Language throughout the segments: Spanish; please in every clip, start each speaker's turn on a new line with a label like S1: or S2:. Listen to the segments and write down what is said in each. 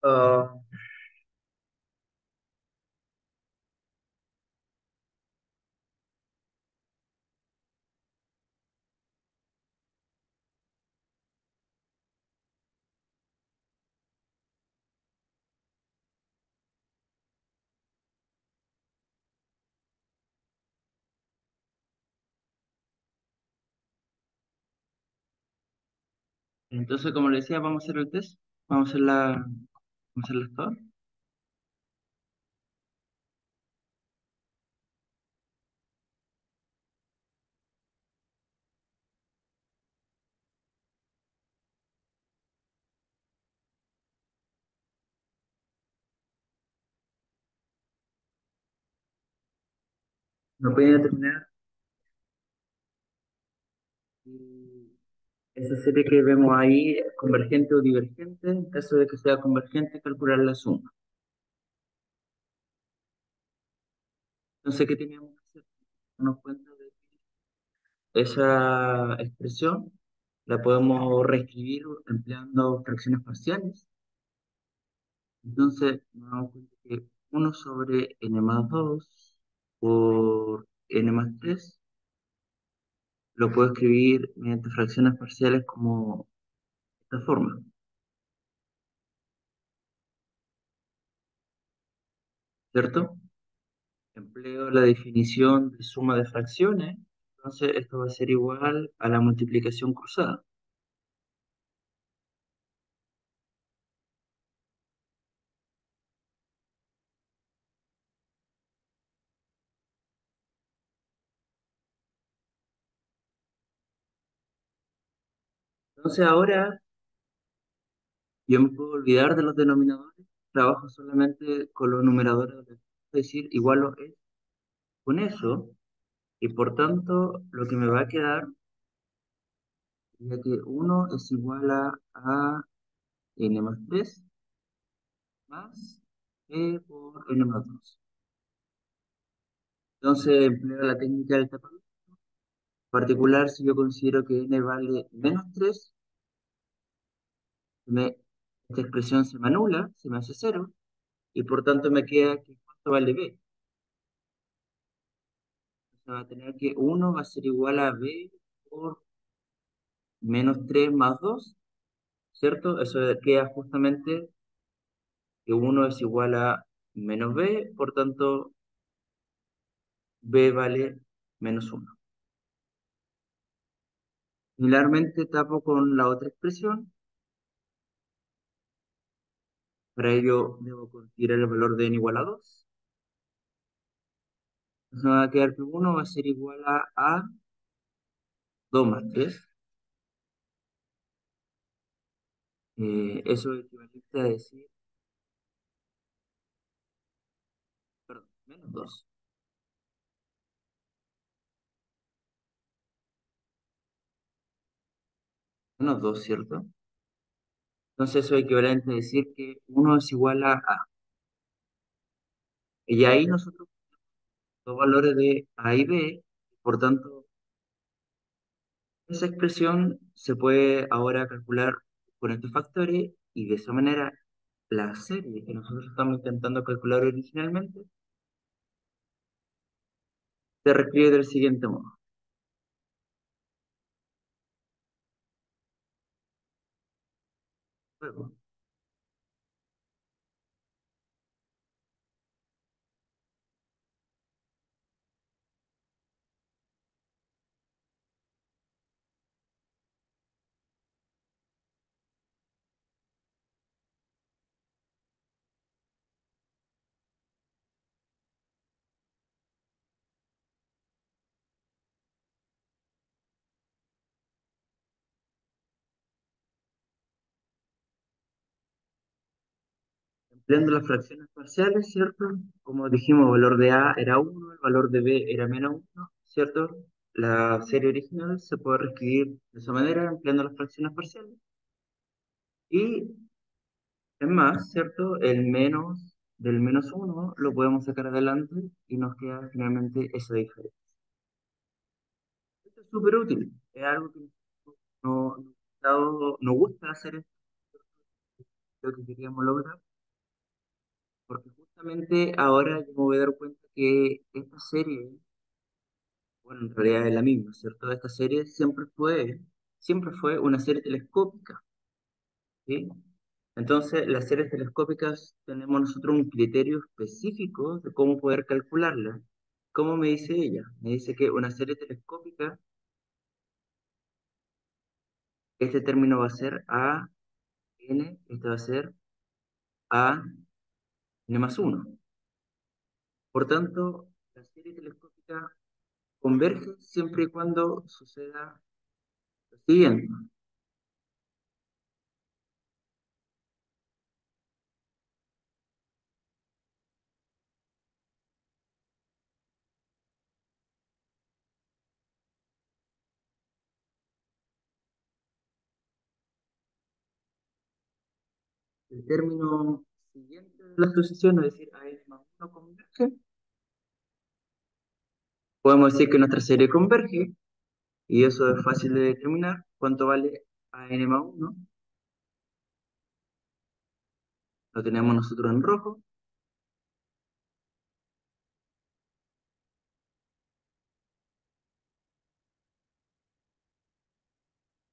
S1: Ah, entonces, como le decía, vamos a hacer el test. Vamos a hacer vamos a hacerlas todas. No puede determinar si esa serie que vemos ahí es convergente o divergente. En caso de que sea convergente, calcular la suma. Entonces, ¿qué teníamos que hacer? Darnos cuenta de que esa expresión la podemos reescribir empleando fracciones parciales. Entonces, nos damos cuenta que uno sobre n más 2 por n más 3 lo puedo escribir mediante fracciones parciales como esta forma, ¿cierto? Empleo la definición de suma de fracciones, entonces esto va a ser igual a la multiplicación cruzada. Entonces ahora yo me puedo olvidar de los denominadores, trabajo solamente con los numeradores, es decir, igualo es con eso, y por tanto lo que me va a quedar sería que uno es igual a n más 3 más e por n más 2. Entonces empleo la técnica del tapador. En particular, si yo considero que n vale menos 3, esta expresión se me anula, se me hace cero, y por tanto me queda que cuánto vale b. O sea, va a tener que uno va a ser igual a b por menos 3 más 2, ¿cierto? Eso queda justamente que uno es igual a menos b, por tanto b vale menos uno. Similarmente tapo con la otra expresión. Para ello debo considerar el valor de n igual a 2. Entonces me va a quedar que uno va a ser igual a 2 más 3. Eso es equivalente a decir, perdón, menos 2. Menos 2, ¿cierto? Entonces eso es equivalente a decir que uno es igual a. Y ahí nosotros dos valores de A y B, por tanto, esa expresión se puede ahora calcular con estos factores y de esa manera la serie que nosotros estamos intentando calcular originalmente se reescribe del siguiente modo. Luego, empleando las fracciones parciales, ¿cierto? Como dijimos, el valor de A era uno, el valor de B era menos uno, ¿cierto? La serie original se puede reescribir de esa manera, empleando las fracciones parciales. Y es más, ¿cierto? El menos del menos uno lo podemos sacar adelante y nos queda finalmente esa diferencia. Esto es súper útil. Es algo que nos gusta hacer, esto, lo que queríamos lograr. porque justamente ahora yo me voy a dar cuenta que esta serie, bueno, en realidad es la misma, ¿cierto? Esta serie siempre fue una serie telescópica, ¿sí? Entonces, las series telescópicas tenemos nosotros un criterio específico de cómo poder calcularla. ¿Cómo me dice ella? Me dice que una serie telescópica, este término va a ser a n, este va a ser a n más uno. Por tanto, la serie telescópica converge siempre y cuando suceda lo siguiente. El término siguiente de la sucesión, es decir, a n más uno converge, podemos decir que nuestra serie converge, y eso es fácil de determinar. ¿Cuánto vale a n más uno? Lo tenemos nosotros en rojo.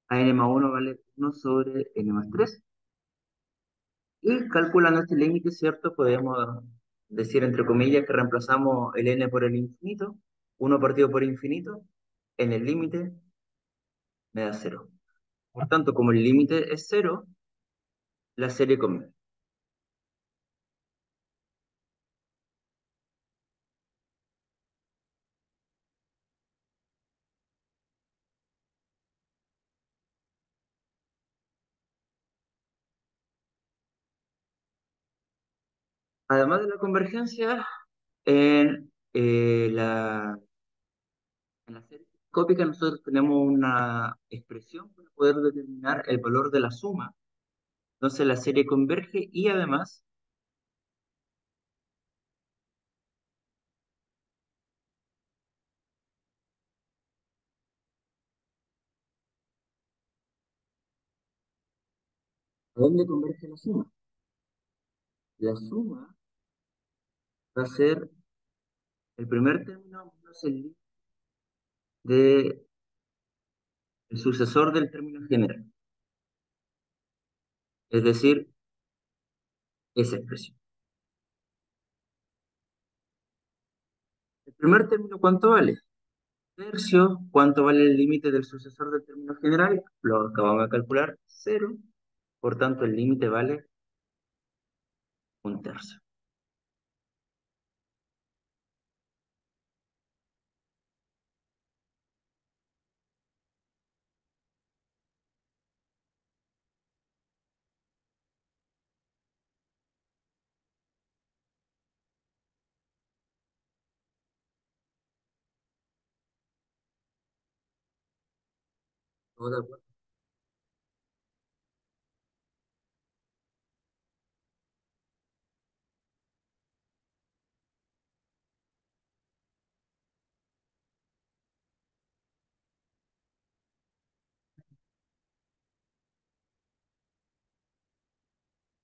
S1: A n más uno vale uno sobre n más tres. Y calculando este límite, ¿cierto? Podemos decir, entre comillas, que reemplazamos el n por el infinito. Uno partido por infinito, en el límite me da cero. Por tanto, como el límite es cero, la serie converge. Además de la convergencia, en la serie telescópica nosotros tenemos una expresión para poder determinar el valor de la suma. Entonces la serie converge y ¿a dónde converge la suma? La suma va a ser el primer término menos el sucesor del término general, es decir, esa expresión. El primer término, ¿cuánto vale? Tercio, ¿cuánto vale el límite del sucesor del término general? Lo acabamos de calcular, cero. Por tanto, el límite vale un tercio. ¿Todo de acuerdo?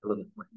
S1: Todo de acuerdo.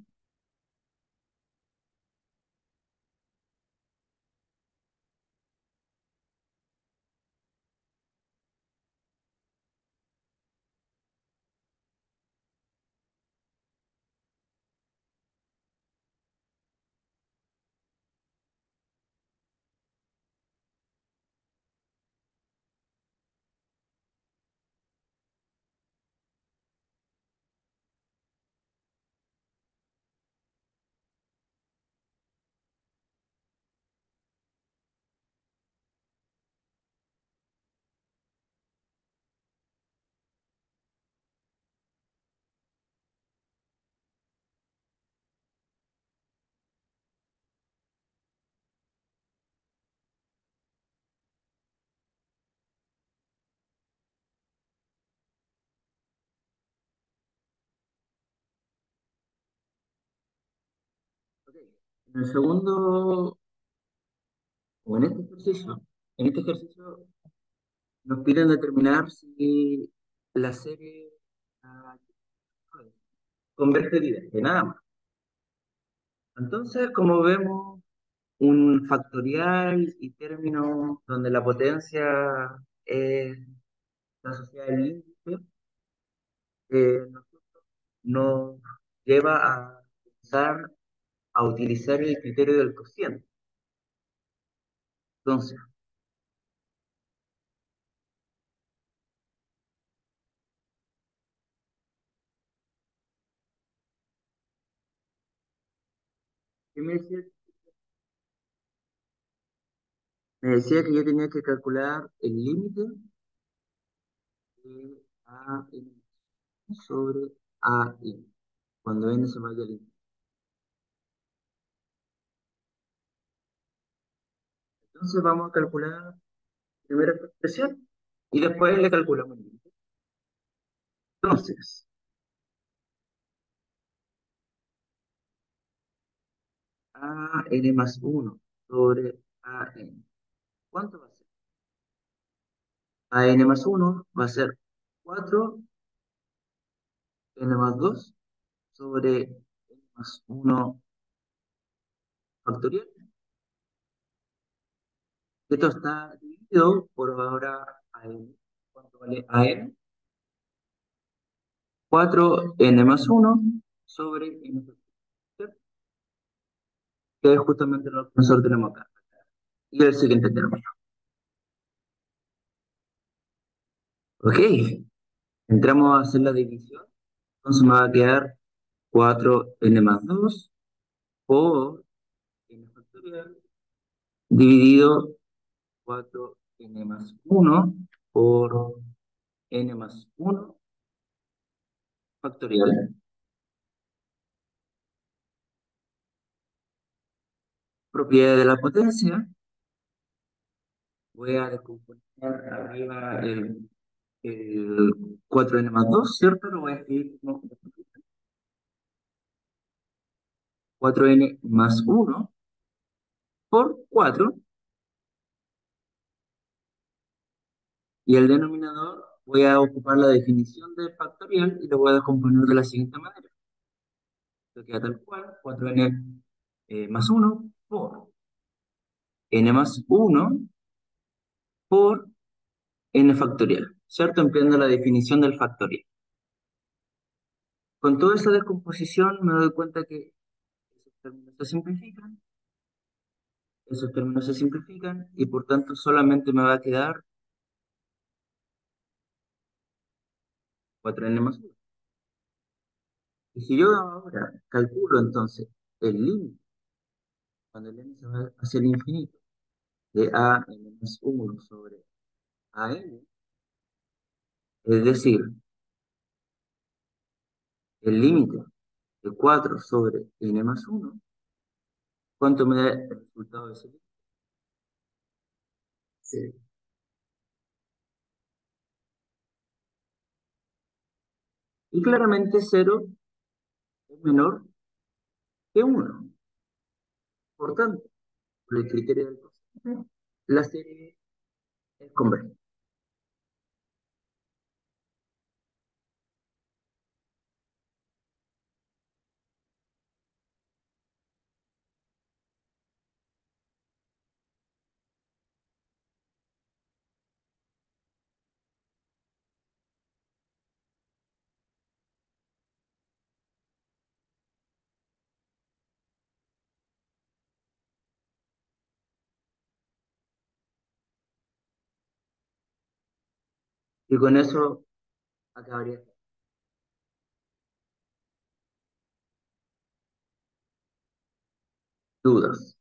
S1: Ok. En el segundo, o en este ejercicio nos piden determinar si la serie ah, converge directa, nada más. Entonces, como vemos, un factorial y términos donde la potencia es asociada al índice, nos nos lleva a pensar, a utilizar el criterio del cociente. Entonces, ¿qué me decía que yo tenía que calcular el límite de a n sobre a n, cuando n se vaya al índice. Entonces vamos a calcular primero esta expresión y después le calculamos el límite. Entonces, a n más uno sobre a n. ¿Cuánto va a ser? A n más uno va a ser 4 n más 2 sobre n más uno factorial. Esto está dividido por ahora a n. ¿Cuánto vale a n? 4 n más uno sobre n factorial, que es justamente lo que nosotros tenemos acá. Y el siguiente término. Ok, entramos a hacer la división. Entonces me va a quedar 4 n más 2 por n factorial dividido 4 n más uno por n más uno factorial. Propiedad de la potencia. Voy a descomponer arriba el 4n más 2, ¿cierto? Lo voy a escribir como 4n más uno por 4, y el denominador voy a ocupar la definición de factorial y lo voy a descomponer de la siguiente manera. Esto queda tal cual, 4n más uno por n más uno por n factorial, ¿cierto? Empleando la definición del factorial. Con toda esa descomposición me doy cuenta que esos términos se simplifican, y por tanto solamente me va a quedar 4n más uno. Y si yo ahora calculo entonces el límite, cuando el n se va hacia el infinito, de a n más uno sobre a n, es decir, el límite de 4 sobre n más uno, ¿cuánto me da el resultado de ese límite? Sí. Y claramente cero es menor que uno. Por tanto, por el criterio del cociente, la serie es convergente. Y con eso acabaría dudas.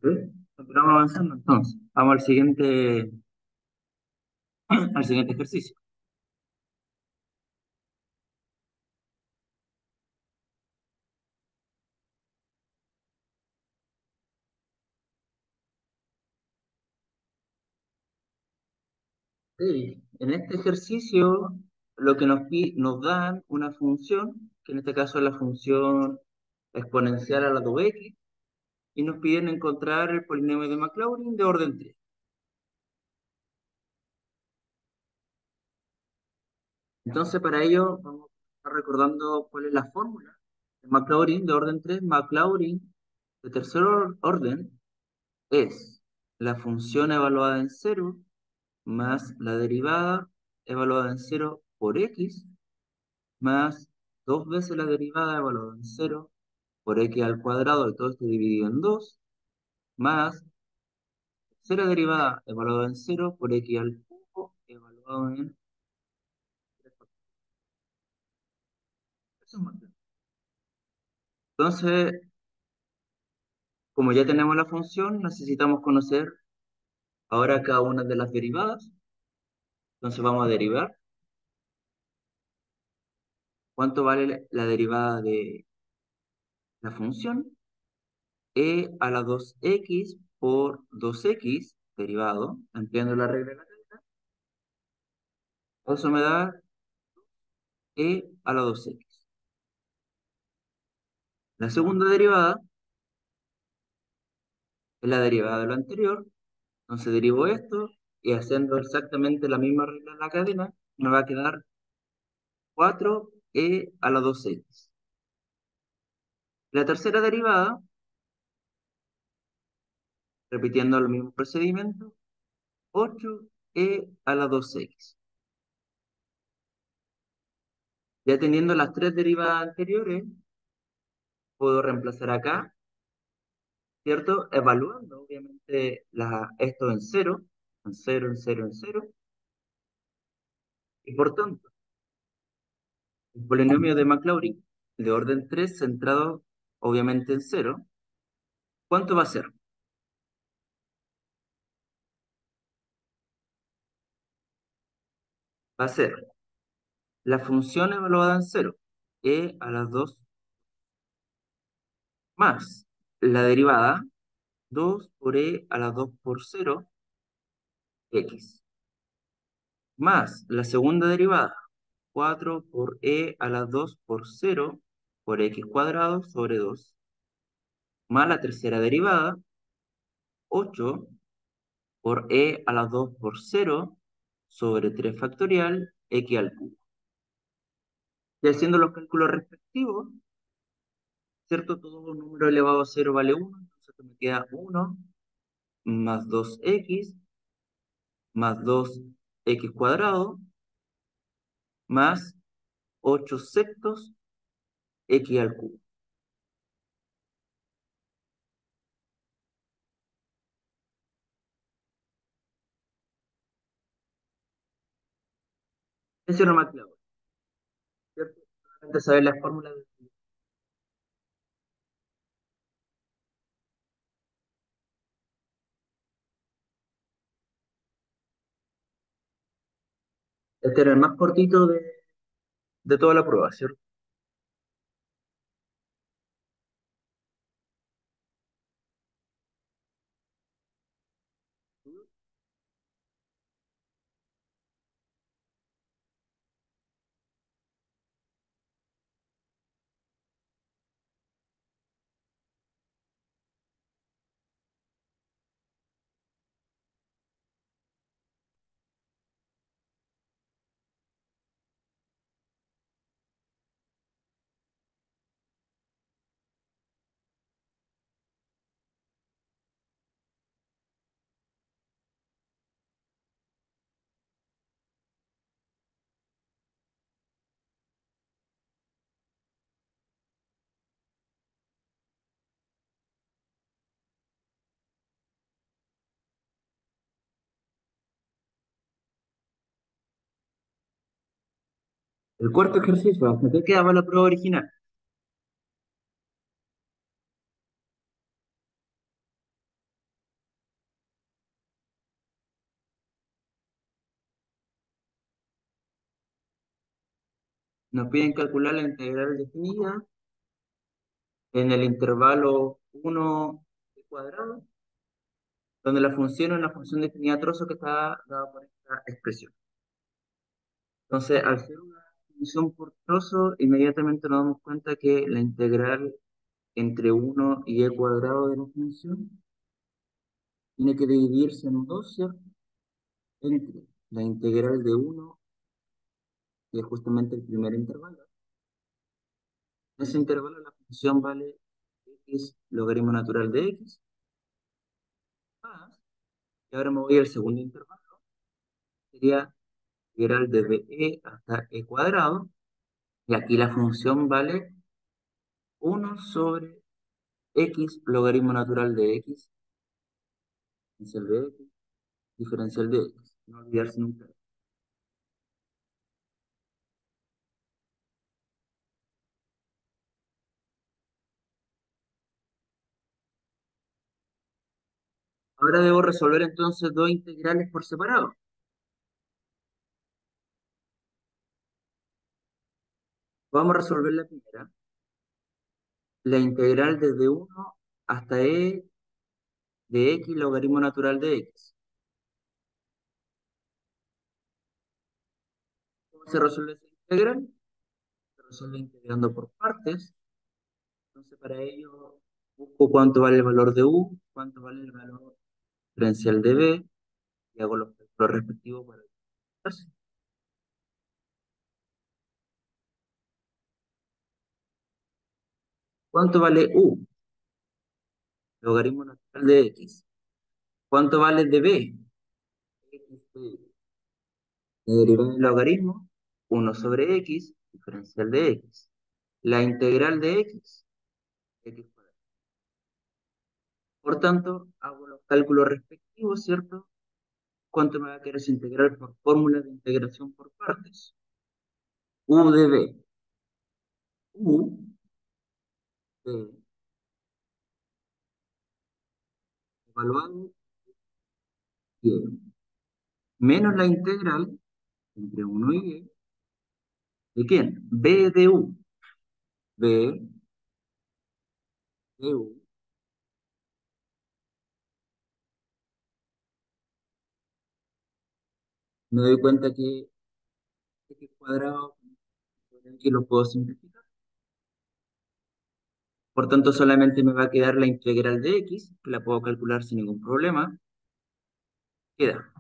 S1: ¿Ok? Continuamos avanzando entonces. Vamos al siguiente ejercicio. Ok, en este ejercicio lo que nos dan una función, que en este caso es la función exponencial a la 2x, y nos piden encontrar el polinomio de Maclaurin de orden 3. Entonces, para ello, vamos a estar recordando cuál es la fórmula de Maclaurin de orden 3. Maclaurin de tercer orden es la función evaluada en cero más la derivada evaluada en cero por x más dos veces la derivada evaluada en cero por x al cuadrado de todo esto dividido en 2 más cero derivada evaluada en cero por x al cubo evaluado en 3. Eso es Maclaurin. Entonces, como ya tenemos la función, necesitamos conocer ahora cada una de las derivadas. Entonces vamos a derivar. ¿Cuánto vale la derivada de la función? E a la 2x por 2x, derivado, ampliando la regla de la regla. Eso me da e a la 2x. La segunda derivada es la derivada de lo anterior. Entonces derivo esto y haciendo exactamente la misma regla en la cadena, me va a quedar 4e a la 2x. La tercera derivada, repitiendo el mismo procedimiento, 8e a la 2x. Ya teniendo las tres derivadas anteriores, puedo reemplazar acá, ¿cierto? Evaluando, obviamente, esto en cero, en cero, en cero, en cero. Y por tanto, el polinomio de Maclaurin de orden 3 centrado, obviamente, en cero, ¿cuánto va a ser? Va a ser la función evaluada en cero, e a las 2 más la derivada, 2 por e a las 2 por cero x, más la segunda derivada, 4 por e a la 2 por cero por x cuadrado sobre 2 más la tercera derivada, 8 por e a la 2 por cero sobre 3 factorial x al cubo. Y haciendo los cálculos respectivos, ¿cierto? Todo número elevado a cero vale uno, entonces me queda uno más 2x más 2x cuadrado más 8 sextos x al cubo. Eso no me clavo, ¿cierto? Solamente saber la fórmula de este era el más cortito de toda la prueba, ¿cierto? El cuarto ejercicio, ¿hasta qué quedaba la prueba original? Nos piden calcular la integral definida en el intervalo 1 cuadrado, donde la función es una función definida a trozo que está dada por esta expresión. Entonces, al ser una función por trozo, inmediatamente nos damos cuenta que la integral entre 1 y e cuadrado de la función tiene que dividirse en dos, ¿cierto? Entre la integral de 1, que es justamente el primer intervalo. En ese intervalo la función vale x logaritmo natural de x, más, y ahora me voy al segundo intervalo, sería integral desde e hasta e cuadrado, y aquí la función vale 1 sobre x logaritmo natural de x, diferencial de x, diferencial de x. No olvidarse nunca. Ahora debo resolver entonces dos integrales por separado. Vamos a resolver la primera. La integral desde 1 hasta e de x logaritmo natural de x. ¿Cómo se resuelve esa integral? Se resuelve integrando por partes. Entonces, para ello, busco cuánto vale el valor de u, cuánto vale el valor diferencial de b, y hago los cálculos respectivos para eso. ¿Cuánto vale u? Logaritmo natural de x. ¿Cuánto vale de b? X de la derivada del logaritmo, 1 sobre x, diferencial de x. La integral de x cuadrado. Por tanto, hago los cálculos respectivos, ¿cierto? ¿Cuánto me va a querer esa integral por fórmula de integración por partes? U de b. U de evaluado y e, menos la integral entre 1 y e. ¿De quién? B de u. B de u. Me doy cuenta que x cuadrado, aquí lo puedo simplificar. Por tanto, solamente me va a quedar la integral de x, que la puedo calcular sin ningún problema. Queda,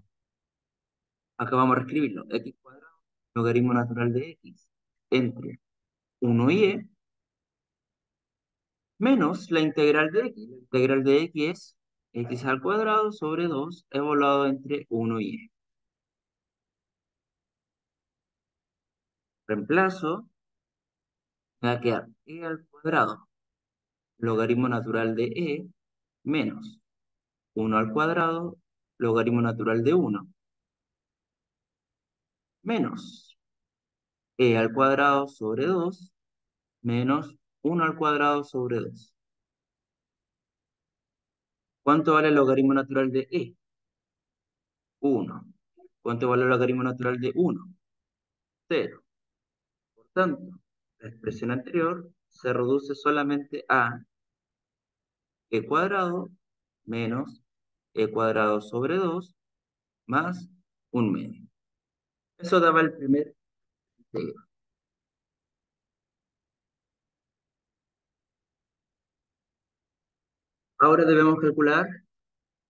S1: acá vamos a reescribirlo, x cuadrado, logaritmo natural de x, entre 1 y e, menos la integral de x. La integral de x es x al cuadrado sobre 2 evaluado entre 1 y e. Reemplazo, me va a quedar e al cuadrado, logaritmo natural de e, menos 1 al cuadrado, logaritmo natural de 1, menos e al cuadrado sobre 2, menos 1 al cuadrado sobre 2. ¿Cuánto vale el logaritmo natural de e? 1. ¿Cuánto vale el logaritmo natural de 1? 0. Por tanto, la expresión anterior se reduce solamente a e cuadrado menos e cuadrado sobre 2 más un medio. Eso daba el primer integral. Ahora debemos calcular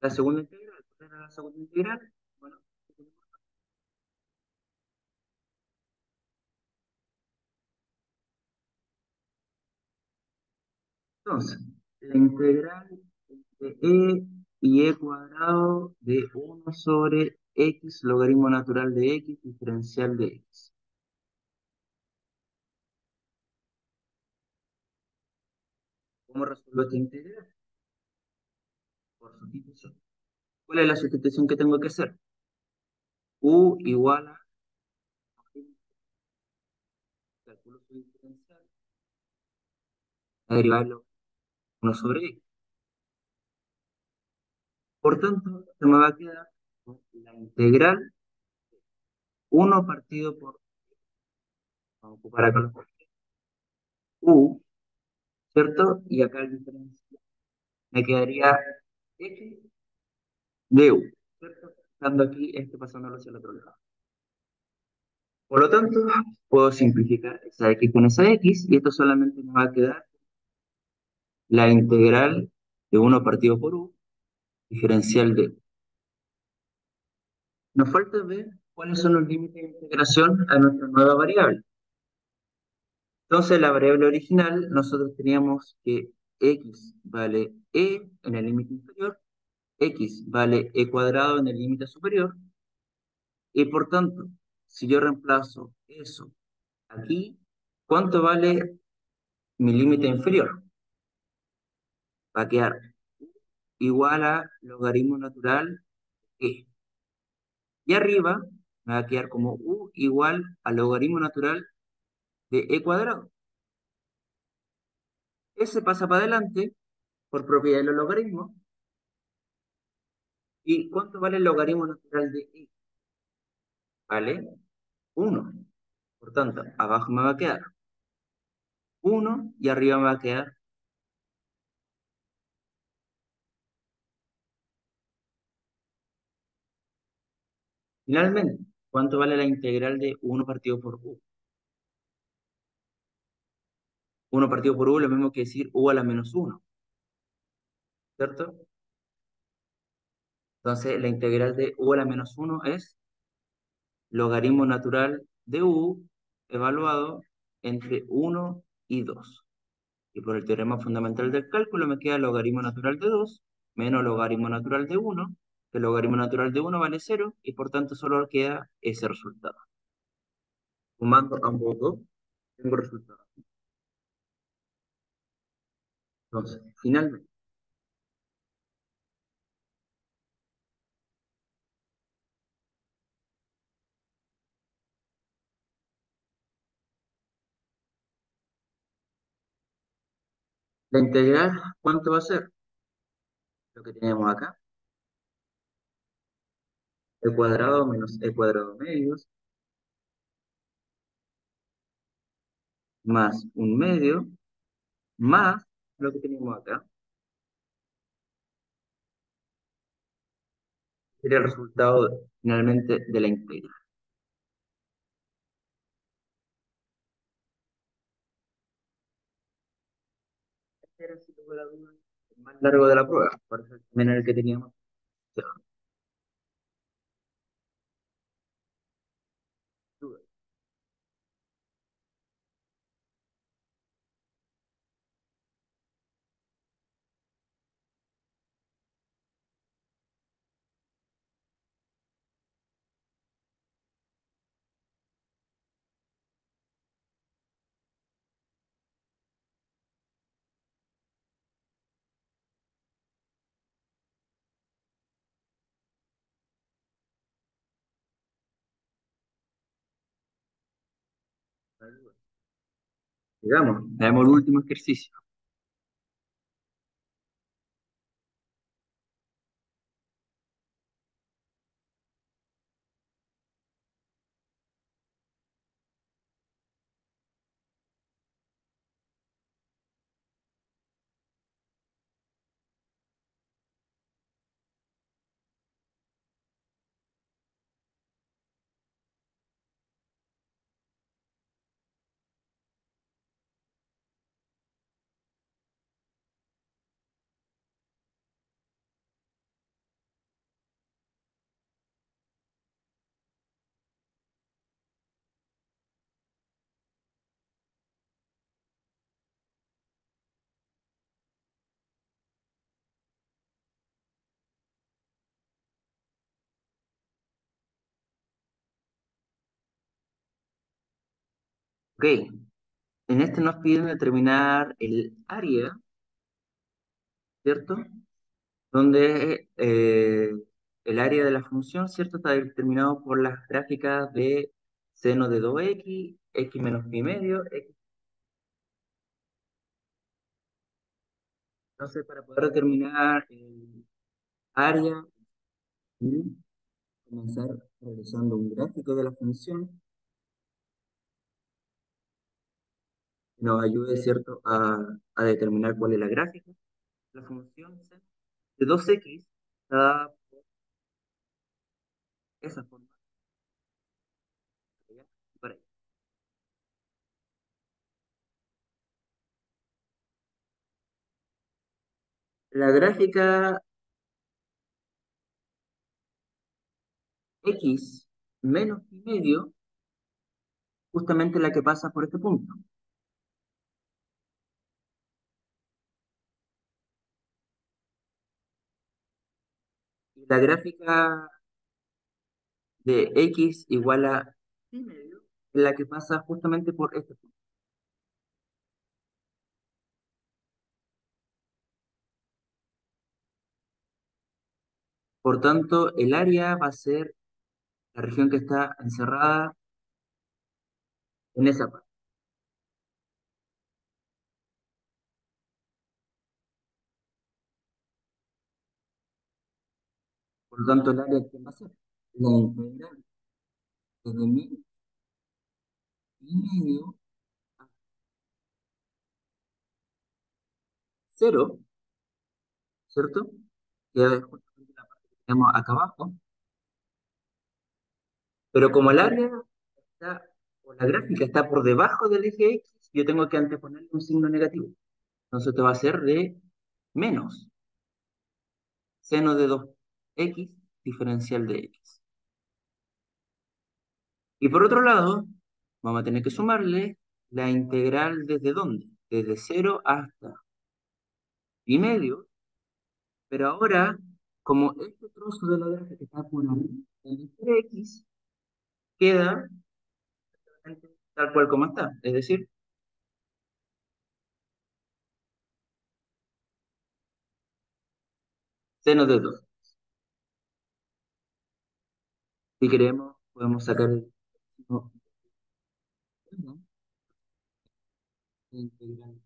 S1: la segunda integral. ¿Cuál era la segunda integral? Bueno, entonces, la integral de e y e cuadrado de 1 sobre x logaritmo natural de x diferencial de x. ¿Cómo resuelvo esta integral? Por sustitución. ¿Cuál es la sustitución que tengo que hacer? U igual a, calculo su diferencial, a derivarlo 1 sobre x. Por tanto, se me va a quedar la integral 1 partido por Vamos a ocupar acá los U, ¿cierto? Y acá el diferencial me quedaría X de U, ¿cierto? Estando aquí, pasándolo hacia el otro lado. Por lo tanto, puedo simplificar esa X con esa X y esto solamente me va a quedar la integral de uno partido por U, diferencial de U. Nos falta ver cuáles son los límites de integración a nuestra nueva variable. Entonces, la variable original, nosotros teníamos que X vale E en el límite inferior, X vale E cuadrado en el límite superior, y por tanto, si yo reemplazo eso aquí, ¿cuánto vale mi límite inferior? Va a quedar igual a logaritmo natural E. Y arriba me va a quedar como U igual al logaritmo natural de E cuadrado. Ese pasa para adelante por propiedad de los logaritmos. ¿Y cuánto vale el logaritmo natural de E? Vale 1. Por tanto, abajo me va a quedar 1 y arriba me va a quedar. Finalmente, ¿cuánto vale la integral de 1 partido por U? 1 partido por U es lo mismo que decir U a la menos 1, ¿cierto? Entonces, la integral de U a la menos 1 es logaritmo natural de U evaluado entre 1 y 2. Y por el teorema fundamental del cálculo me queda logaritmo natural de 2 menos logaritmo natural de 1, que el logaritmo natural de 1 vale 0 y por tanto solo queda ese resultado. Sumando ambos dos, tengo resultado. Entonces, finalmente, la integral, ¿cuánto va a ser? Lo que tenemos acá, e cuadrado menos e cuadrado medios, más un medio, más lo que tenemos acá, sería el resultado finalmente de la integral. Este era, sin lugar a dudas, el más largo de la prueba, por eso también era el que teníamos. Digamos, veamos el último ejercicio. Ok, en este nos piden determinar el área, ¿cierto? Donde el área de la función, ¿cierto? Está determinado por las gráficas de seno de 2x, x menos pi medio, x. Entonces, para poder determinar el área, y comenzar realizando un gráfico de la función, nos ayude, ¿cierto?, a determinar cuál es la gráfica. La función seno de 2x dada por esa forma. Para allá y para allá. La gráfica x menos pi medio, justamente la que pasa por este punto. Y la gráfica de x igual a pi medio es la que pasa justamente por este punto. Por tanto, el área va a ser la región que está encerrada en esa parte. Por lo tanto, el área que va a ser la integral desde menos pi medio a cero, ¿cierto? Que es justamente la parte que tenemos acá abajo. Pero como el área está, o la gráfica está por debajo del eje X, yo tengo que anteponerle un signo negativo. Entonces te va a ser de menos seno de 2x diferencial de x. Y por otro lado, vamos a tener que sumarle la integral desde dónde, desde cero hasta pi medio, pero ahora, como este trozo de la gráfica que está por arriba del eje X, queda tal cual como está, es decir, seno de 2. Si queremos, podemos sacar el no, no, integral.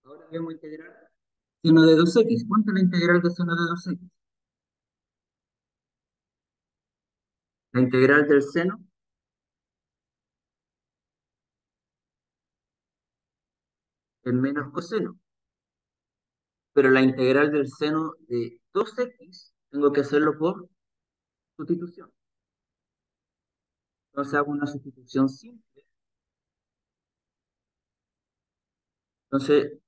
S1: Ahora debemos integrar seno de 2x. ¿Cuánto es la integral de seno de 2x? La integral del seno es menos coseno, pero la integral del seno de 2x tengo que hacerlo por sustitución. Entonces hago una sustitución simple. Entonces,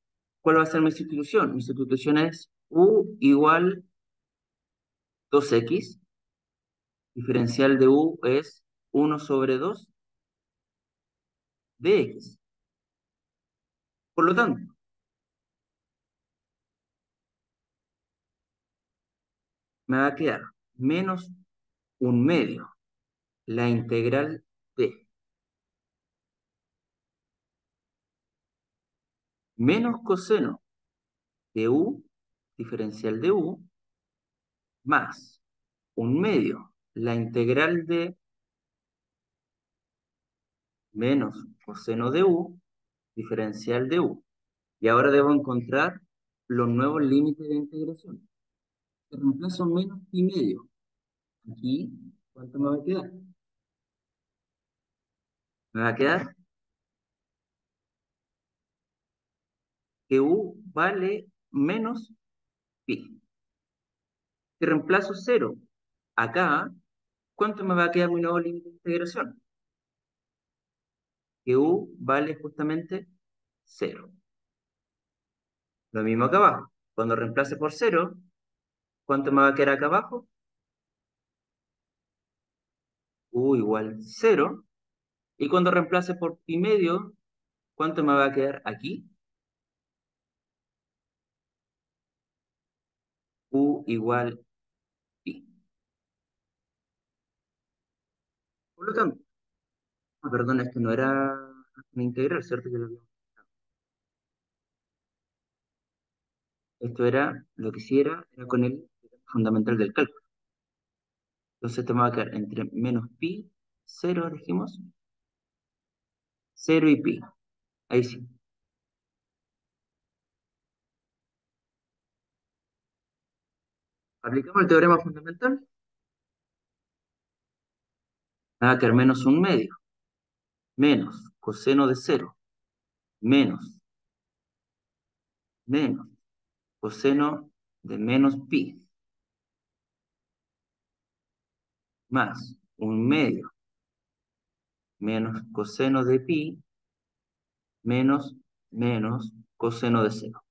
S1: ¿cuál va a ser mi sustitución? Mi sustitución es u igual 2x, diferencial de u es 1/2 de x. Por lo tanto, me va a quedar menos un medio, la integral de menos coseno de u, diferencial de u, más un medio, la integral de menos coseno de u, diferencial de u. Y ahora debo encontrar los nuevos límites de integración. Que reemplazo menos pi medio. Aquí, ¿cuánto me va a quedar? Me va a quedar que u vale menos pi. Si reemplazo cero acá, ¿cuánto me va a quedar mi nuevo límite de integración? Que u vale justamente cero. Lo mismo acá abajo. Cuando reemplace por cero, ¿cuánto me va a quedar acá abajo? U igual cero. Y cuando reemplace por pi medio, ¿cuánto me va a quedar aquí? U igual pi. Por lo tanto, perdón, esto no era una integral, ¿cierto? Esto era, lo que sí era con el fundamental del cálculo. Entonces esto me va a quedar entre menos pi, cero dijimos, cero y pi. Ahí sí. Aplicamos el teorema fundamental, me va a quedar menos un medio. menos coseno de cero, menos, menos coseno de menos pi, más un medio menos coseno de pi, menos, menos coseno de cero.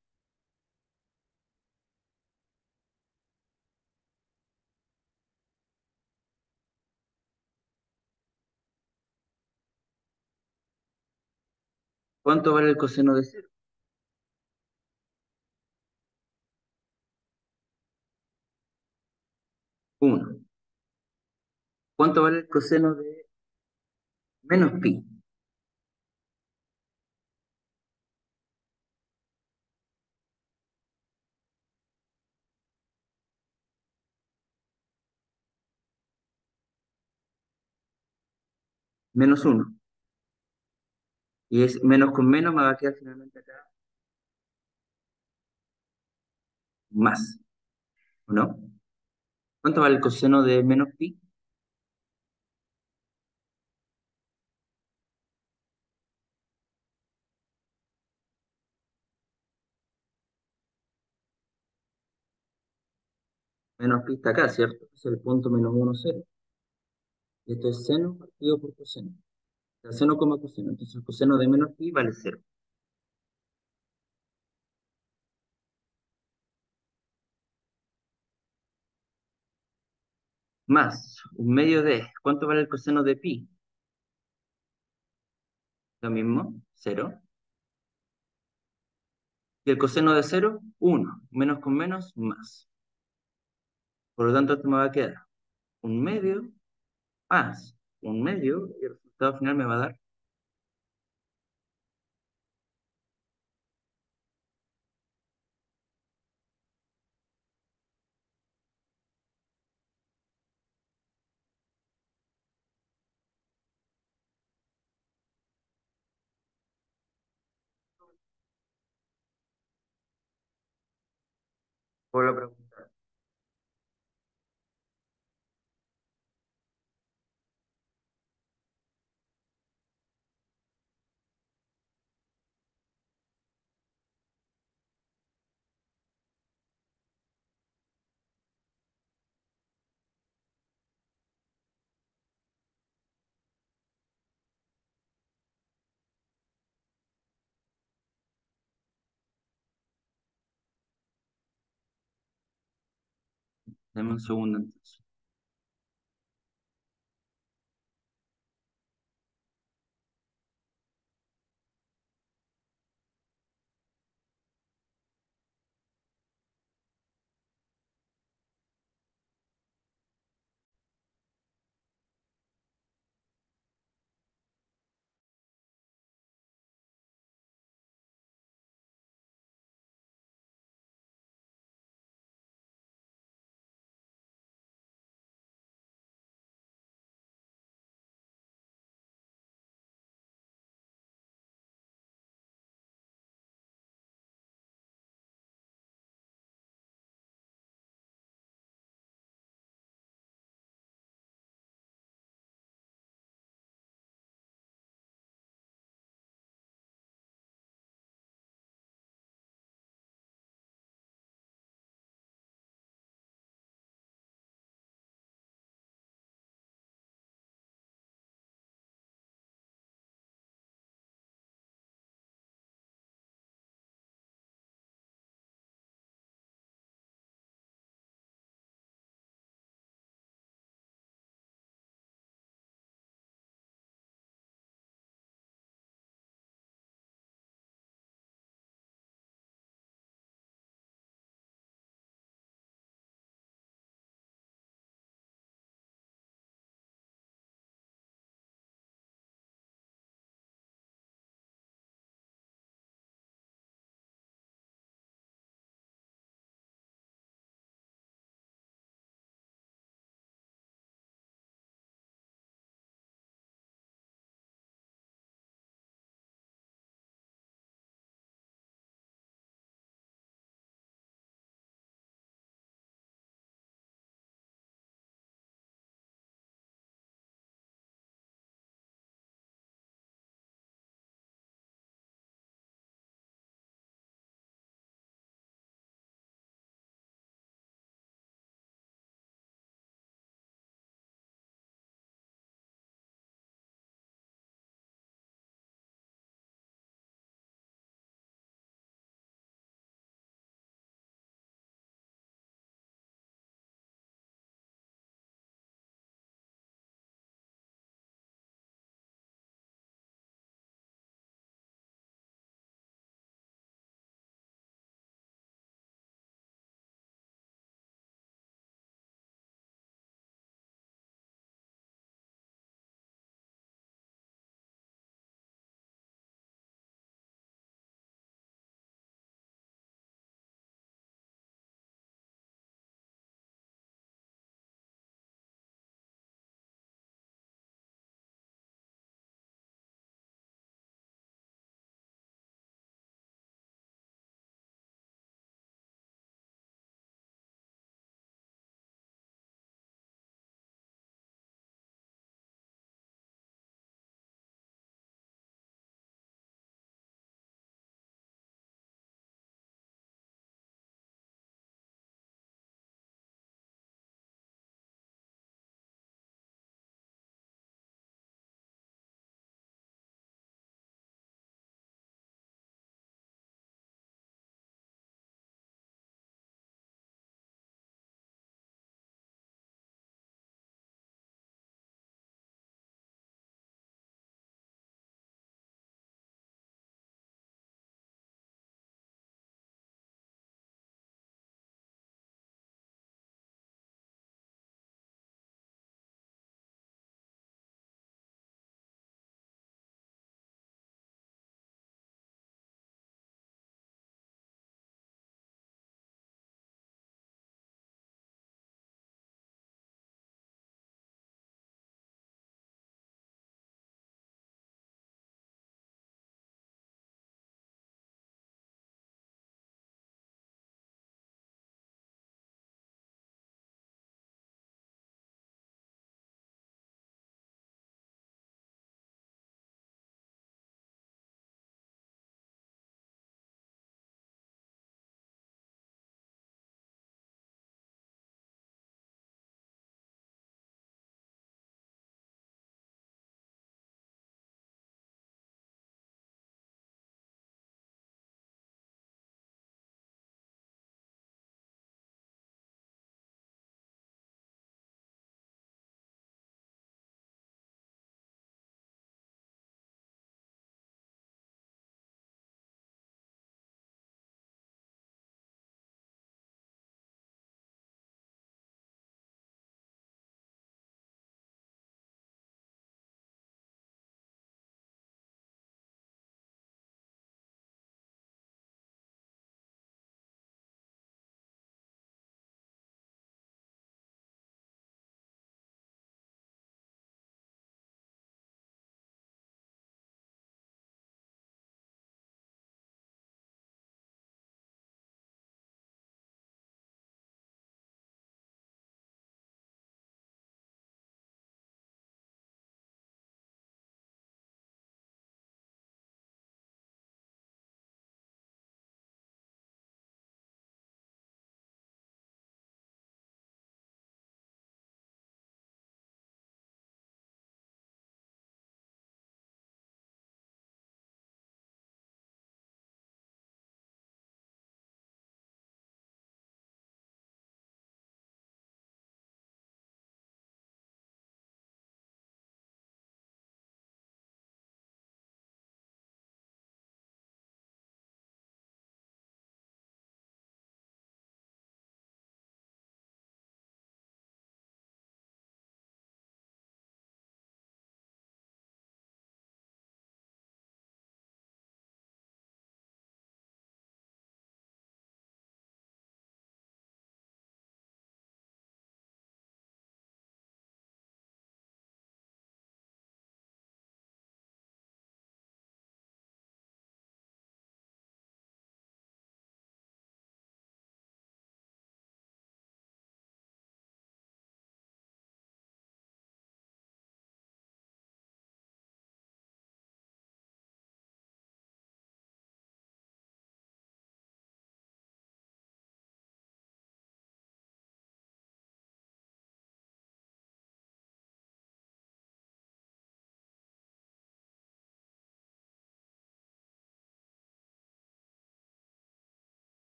S1: ¿Cuánto vale el coseno de cero? 1. ¿Cuánto vale el coseno de menos pi? Menos 1. Y es menos con menos me va a quedar finalmente acá más, ¿o no? ¿Cuánto vale el coseno de menos pi? Menos pi está acá, ¿cierto? Es el punto menos 1, 0. Y esto es seno partido por coseno. O sea, seno coma coseno. Entonces el coseno de menos pi vale 0. Más un medio de, ¿cuánto vale el coseno de pi? Lo mismo, 0. Y el coseno de 0, 1. Menos con menos, más. Por lo tanto, esto me va a quedar un medio más un medio, y el resultado final me va a dar, por la pregunta. Dame un segundo entonces.